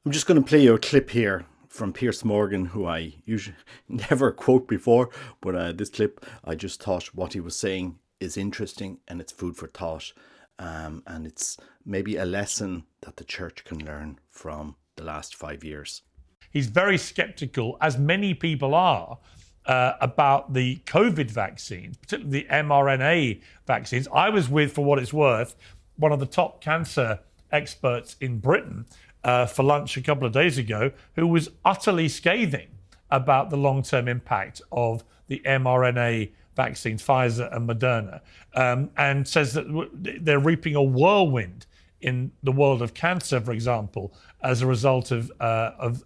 I'm just going to play you a clip here from Piers Morgan, who I usually never quote before, but this clip, I just thought what he was saying is interesting and it's food for thought. And it's maybe a lesson that the church can learn from the last 5 years. He's very skeptical, as many people are, about the COVID vaccines, particularly the mRNA vaccines. I was with, for what it's worth, one of the top cancer experts in Britain for lunch a couple of days ago, who was utterly scathing about the long-term impact of the mRNA vaccines, Pfizer and Moderna, and says that they're reaping a whirlwind in the world of cancer, for example, as a result of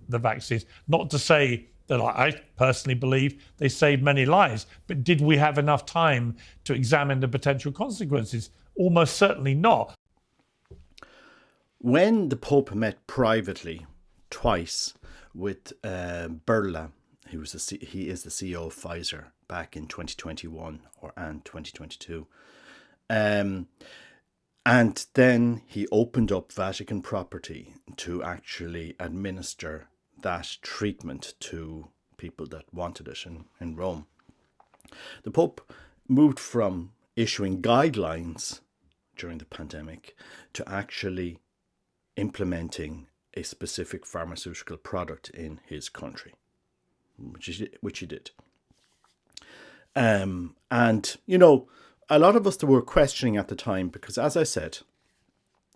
the vaccines. Not to say that I personally believe they saved many lives, but did we have enough time to examine the potential consequences? Almost certainly not. When the Pope met privately twice with Berla, he is the CEO of Pfizer, back in 2021 and 2022. And then he opened up Vatican property to actually administer that treatment to people that wanted it in Rome. The Pope moved from issuing guidelines during the pandemic to actually implementing a specific pharmaceutical product in his country, which he did. And, you know, a lot of us were questioning at the time because, as I said,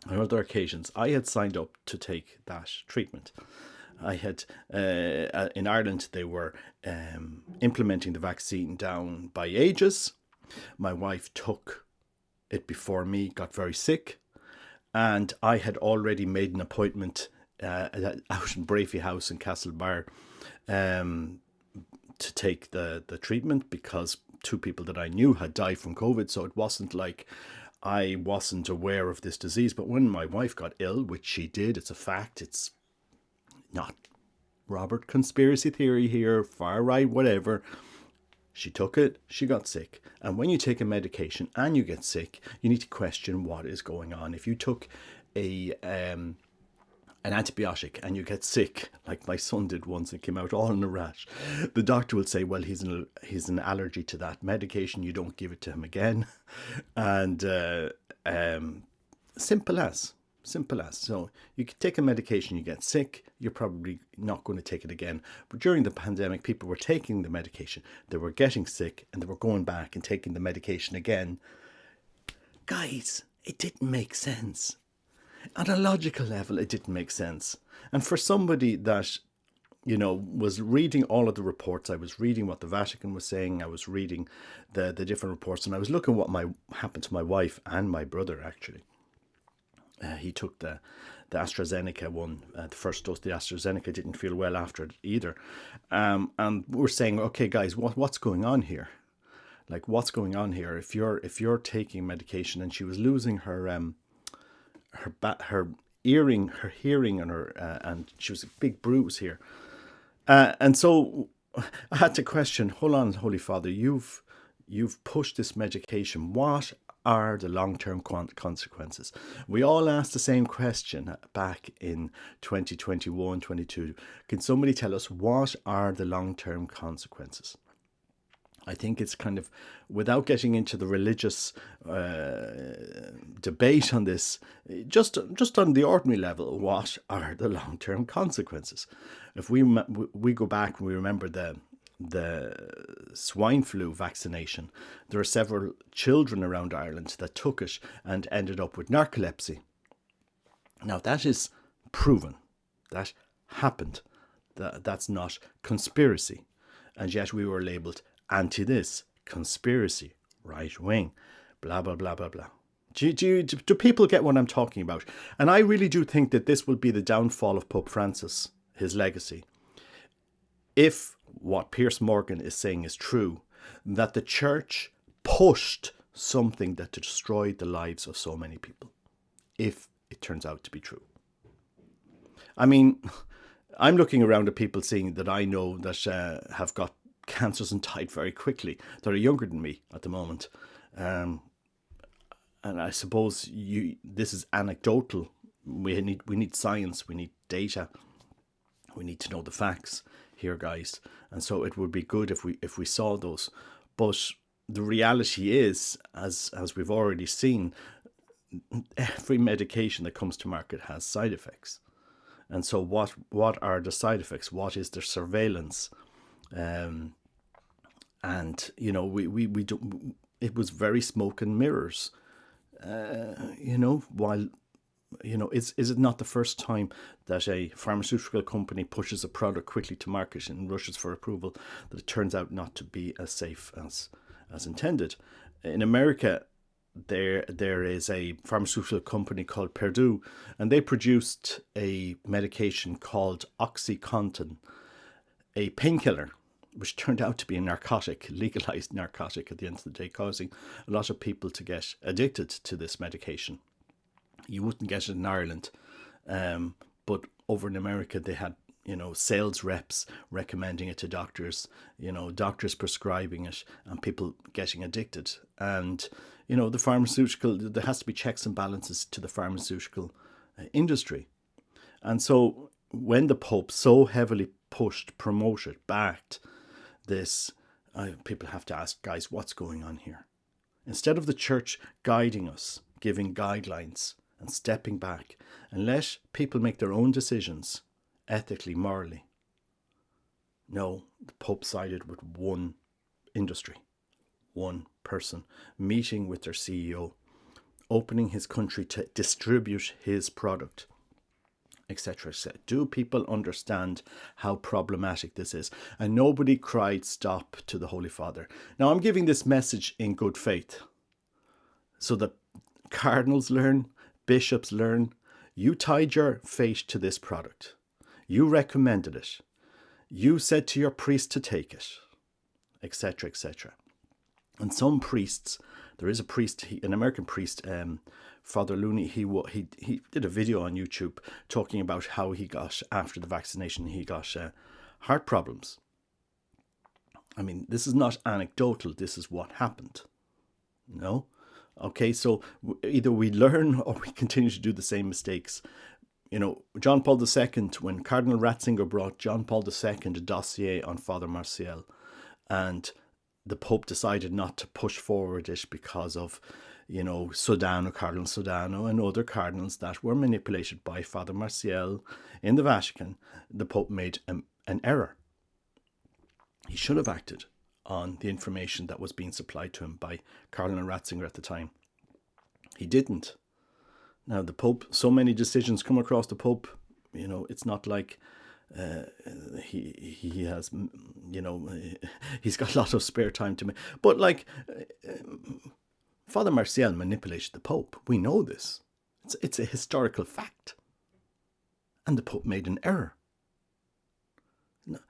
on other occasions, I had signed up to take that treatment. I had, in Ireland, they were implementing the vaccine down by ages. My wife took it before me, got very sick, and I had already made an appointment out in Brafey House in Castlebar to take the treatment because two people that I knew had died from COVID. So it wasn't like I wasn't aware of this disease. But when my wife got ill, which she did, it's a fact, it's not Robert conspiracy theory here, far right, whatever. She took it, she got sick. And when you take a medication and you get sick, you need to question what is going on. If you took an antibiotic and you get sick, like my son did once and came out all in a rash, the doctor will say, well, he's an allergy to that medication, you don't give it to him again. And simple as. So you can take a medication, you get sick, you're probably not going to take it again. But during the pandemic, people were taking the medication, they were getting sick, and they were going back and taking the medication again. Guys, it didn't make sense. On a logical level, it didn't make sense. And for somebody that, you know, was reading all of the reports, I was reading what the Vatican was saying, I was reading the different reports, and I was looking what happened to my wife and my brother, actually. He took the AstraZeneca one, the first dose. The AstraZeneca didn't feel well after it either. And we're saying, okay, guys, what's going on here? Like, what's going on here? If you're taking medication, and she was losing her hearing, and she was a big bruise here. And so I had to question, hold on, Holy Father, you've pushed this medication. What are the long-term consequences? We all asked the same question back in 2021, 22. Can somebody tell us what are the long-term consequences? I think it's kind of, without getting into the religious debate on this, just on the ordinary level, what are the long-term consequences? If we go back and we remember the swine flu vaccination, there are several children around Ireland that took it and ended up with narcolepsy. Now that is proven. That happened. That's not conspiracy. And yet we were labelled anti-this, conspiracy, right wing, blah, blah, blah, blah, blah. Do people get what I'm talking about? And I really do think that this will be the downfall of Pope Francis, his legacy. If what Piers Morgan is saying is true, that the church pushed something that destroyed the lives of so many people, if it turns out to be true. I mean, I'm looking around at people seeing that I know that have got cancers and died very quickly, that are younger than me at the moment. And I suppose this is anecdotal. We need science, we need data, We need to know the facts here, guys. And so it would be good if we saw those. But the reality is, as we've already seen, every medication that comes to market has side effects. And so what are the side effects? What is the surveillance? And we don't, it was very smoke and mirrors. While is it not the first time that a pharmaceutical company pushes a product quickly to market and rushes for approval that it turns out not to be as safe as intended? In America, there is a pharmaceutical company called Purdue, and they produced a medication called OxyContin, a painkiller, which turned out to be a narcotic, legalized narcotic at the end of the day, causing a lot of people to get addicted to this medication. You wouldn't get it in Ireland, but over in America they had sales reps recommending it to doctors, doctors prescribing it, and people getting addicted. And the pharmaceutical, there has to be checks and balances to the pharmaceutical industry. And so when the Pope so heavily pushed, promoted, backed this, people have to ask, guys, what's going on here? Instead of the church guiding us, giving guidelines and stepping back and let people make their own decisions ethically, morally. No, the Pope sided with one industry, one person, meeting with their CEO, opening his country to distribute his product, etc. Do people understand how problematic this is? And nobody cried stop to the Holy Father. Now, I'm giving this message in good faith so that cardinals learn, bishops learn. You tied your fate to this product. You recommended it. You said to your priest to take it, etc., etc. And some priests, there is a priest, an American priest, Father Looney, he did a video on YouTube talking about how he got, after the vaccination, he got heart problems. I mean, this is not anecdotal. This is what happened. No? Okay, so either we learn or we continue to do the same mistakes. John Paul II, when Cardinal Ratzinger brought John Paul II a dossier on Father Martial, and the Pope decided not to push forward it because of, Cardinal Sodano and other cardinals that were manipulated by Father Martial in the Vatican, the Pope made an error. He should have acted on the information that was being supplied to him by Cardinal Ratzinger at the time. He didn't. Now, the Pope, so many decisions come across the Pope, it's not like he has, he's got a lot of spare time to make. But Father Martial manipulated the Pope. We know this. It's a historical fact. And the Pope made an error. No,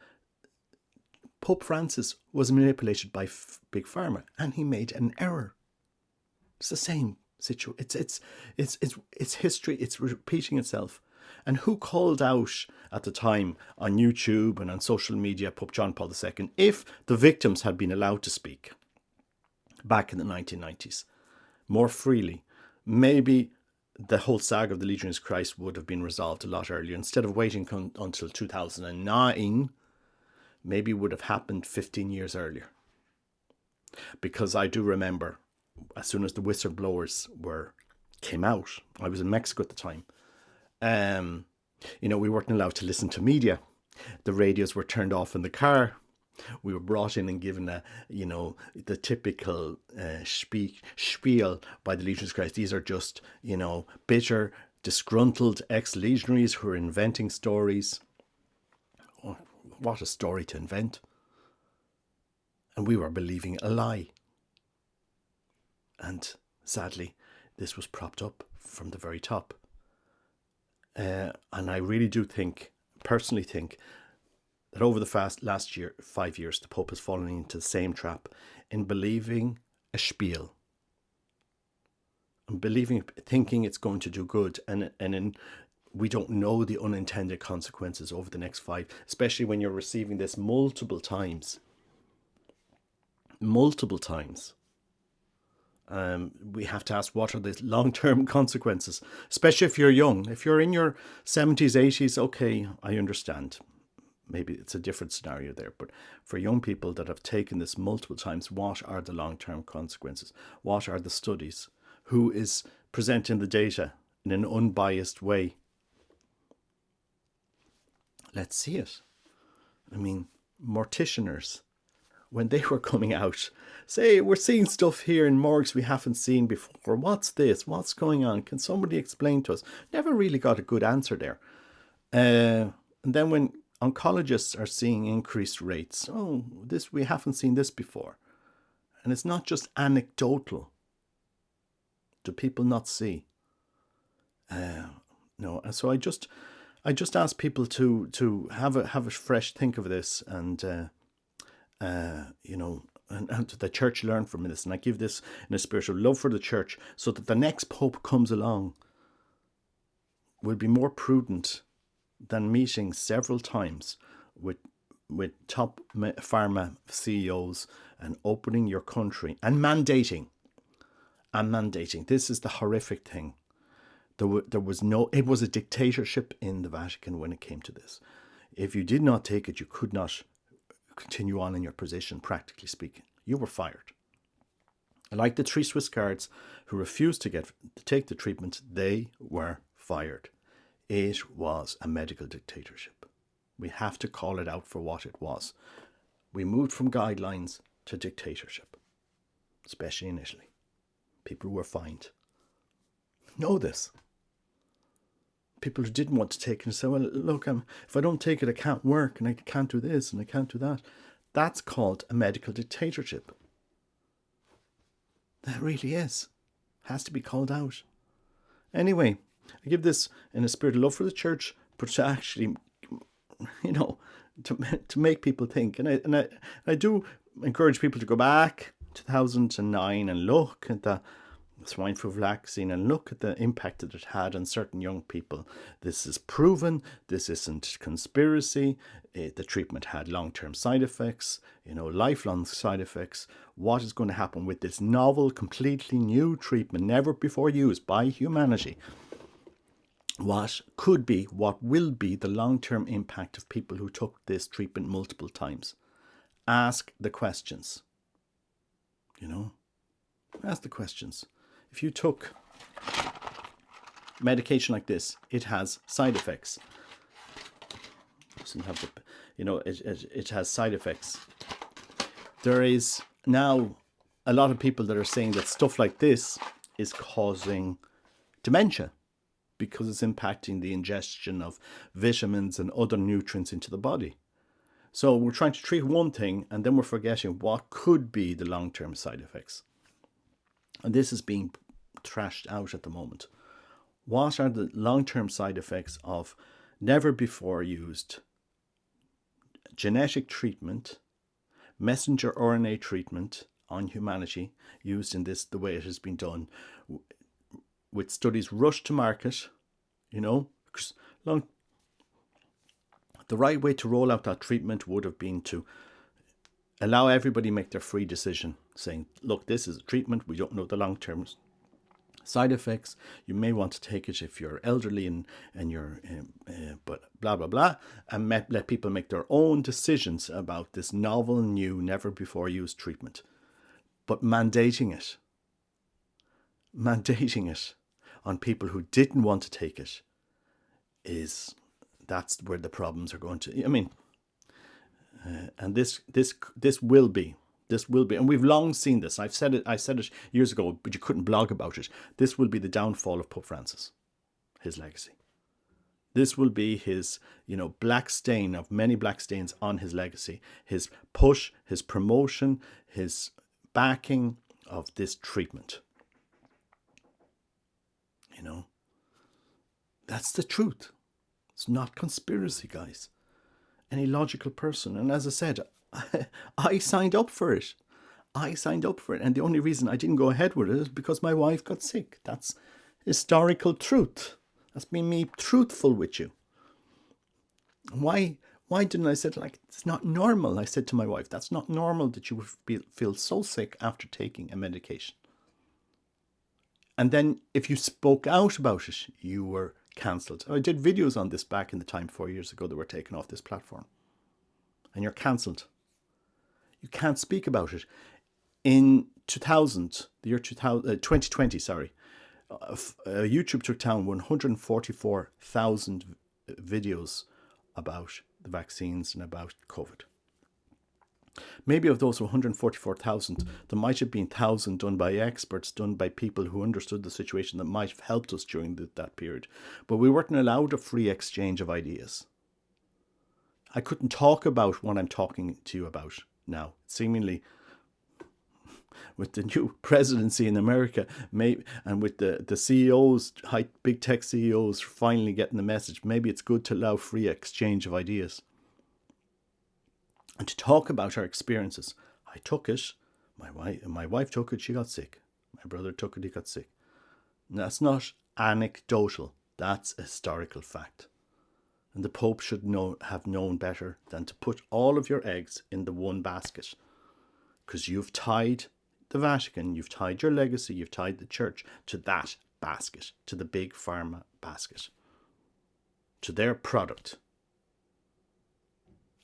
Pope Francis was manipulated by Big Pharma, and he made an error. It's the same situation. It's history. It's repeating itself. And who called out at the time on YouTube and on social media Pope John Paul II if the victims had been allowed to speak back in the 1990s more freely? Maybe the whole saga of the Legionaries of Christ would have been resolved a lot earlier. Instead of waiting until 2009, maybe it would have happened 15 years earlier. Because I do remember, as soon as the whistleblowers came out, I was in Mexico at the time. We weren't allowed to listen to media. The radios were turned off in the car. We were brought in and given the typical spiel by the Legionaries of Christ. These are just, bitter, disgruntled ex-legionaries who are inventing stories. Oh, what a story to invent. And we were believing a lie. And sadly, this was propped up from the very top. And I really do personally think, that over the last 5 years, the Pope has fallen into the same trap in believing a spiel, and thinking it's going to do good, and we don't know the unintended consequences over the next 5, especially when you're receiving this multiple times. We have to ask, what are the long-term consequences, especially if you're young. If you're in your 70s, 80s, okay, I understand. maybe it's a different scenario there. But for young people that have taken this multiple times, what are the long-term consequences? What are the studies? Who is presenting the data in an unbiased way? Let's see it. I mean, morticianers, when they were coming out, say, we're seeing stuff here in morgues we haven't seen before. What's this? What's going on? Can somebody explain to us? Never really got a good answer there. And then when oncologists are seeing increased rates, oh, this, we haven't seen this before. And it's not just anecdotal. Do people not see? No. And so I just ask people to have a fresh think of this, and and the church learn from this. And I give this in a spirit of love for the church, so that the next pope comes along will be more prudent than meeting several times with top pharma CEOs and opening your country and mandating. This is the horrific thing. It was a dictatorship in the Vatican when it came to this. If you did not take it, you could not continue on in your position, practically speaking. You were fired. Like the 3 Swiss guards who refused to take the treatment, they were fired. It was a medical dictatorship. We have to call it out for what it was. We moved from guidelines to dictatorship, especially in Italy. People were fined. Know this. People who didn't want to take it and say, well, look, if I don't take it, I can't work, and I can't do this, and I can't do that. That's called a medical dictatorship. That really is. Has to be called out. Anyway, I give this in a spirit of love for the church, but to actually, to make people think. And I do encourage people to go back 2009 and look at the swine flu vaccine and look at the impact that it had on certain young people. This is proven. This isn't conspiracy. The treatment had long-term side effects, lifelong side effects. What is going to happen with this novel, completely new treatment, never before used by humanity? What will be the long-term impact of people who took this treatment multiple times? Ask the questions. Ask the questions. If you took medication like this, it has side effects. Doesn't have it has side effects. There is now a lot of people that are saying that stuff like this is causing dementia because it's impacting the ingestion of vitamins and other nutrients into the body. So we're trying to treat one thing, and then we're forgetting what could be the long-term side effects. And this is being trashed out at the moment. What are the long-term side effects of never before used genetic treatment, messenger RNA treatment on humanity, used in this the way it has been done, with studies rushed to market, because the right way to roll out that treatment would have been to allow everybody make their free decision, saying, look, this is a treatment, we don't know the long-term side effects, you may want to take it if you're elderly and you're but blah blah blah, and let people make their own decisions about this novel, new, never before used treatment. But mandating it on people who didn't want to take it that's where the problems are going to. And this will be, and we've long seen this. I said it years ago, but you couldn't blog about it. This will be the downfall of Pope Francis, his legacy. This will be his, black stain of many black stains on his legacy, his push, his promotion, his backing of this treatment. That's the truth. It's not conspiracy, guys. Any logical person. And as I said, I signed up for it. And the only reason I didn't go ahead with it is because my wife got sick. That's historical truth. That's been me truthful with you. Why didn't I say it like, it's not normal? I said to my wife, that's not normal that you would feel so sick after taking a medication. And then if you spoke out about it, you were cancelled. I did videos on this back in the time 4 years ago that were taken off this platform. and you're cancelled. You can't speak about it. In 2000, the year 2020, YouTube took down 144,000 videos about the vaccines and about COVID. Maybe of those 144,000, there might have been 1,000 done by experts, done by people who understood the situation that might have helped us during that period. But we weren't allowed a free exchange of ideas. I couldn't talk about what I'm talking to you about now. Seemingly, with the new presidency in America, and with the CEOs, big tech CEOs finally getting the message, maybe it's good to allow free exchange of ideas. And to talk about our experiences. I took it. My wife took it. She got sick. My brother took it. He got sick. And that's not anecdotal. That's a historical fact. And the Pope should have known better than to put all of your eggs in the one basket. Because you've tied the Vatican, you've tied your legacy, you've tied the church to that basket, to the big pharma basket, to their product.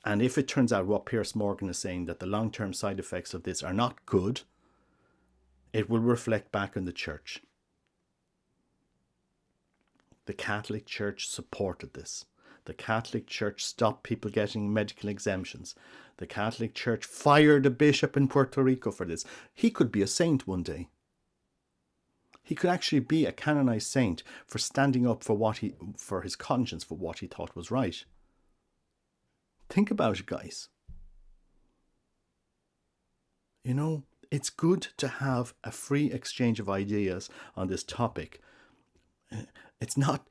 And if it turns out what Piers Morgan is saying, that the long-term side effects of this are not good, it will reflect back on the church. The Catholic Church supported this. The Catholic Church stopped people getting medical exemptions. The Catholic Church fired a bishop in Puerto Rico for this. He could be a saint one day. He could actually be a canonized saint for standing up for his conscience, for what he thought was right. Think about it, guys. You know, it's good to have a free exchange of ideas on this topic. It's not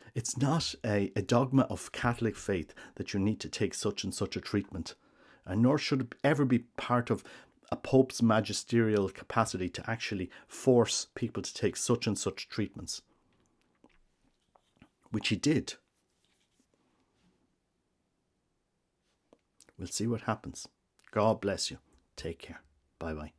a dogma of Catholic faith that you need to take such and such a treatment. And nor should it ever be part of a Pope's magisterial capacity to actually force people to take such and such treatments. Which he did. We'll see what happens. God bless you. Take care. Bye-bye.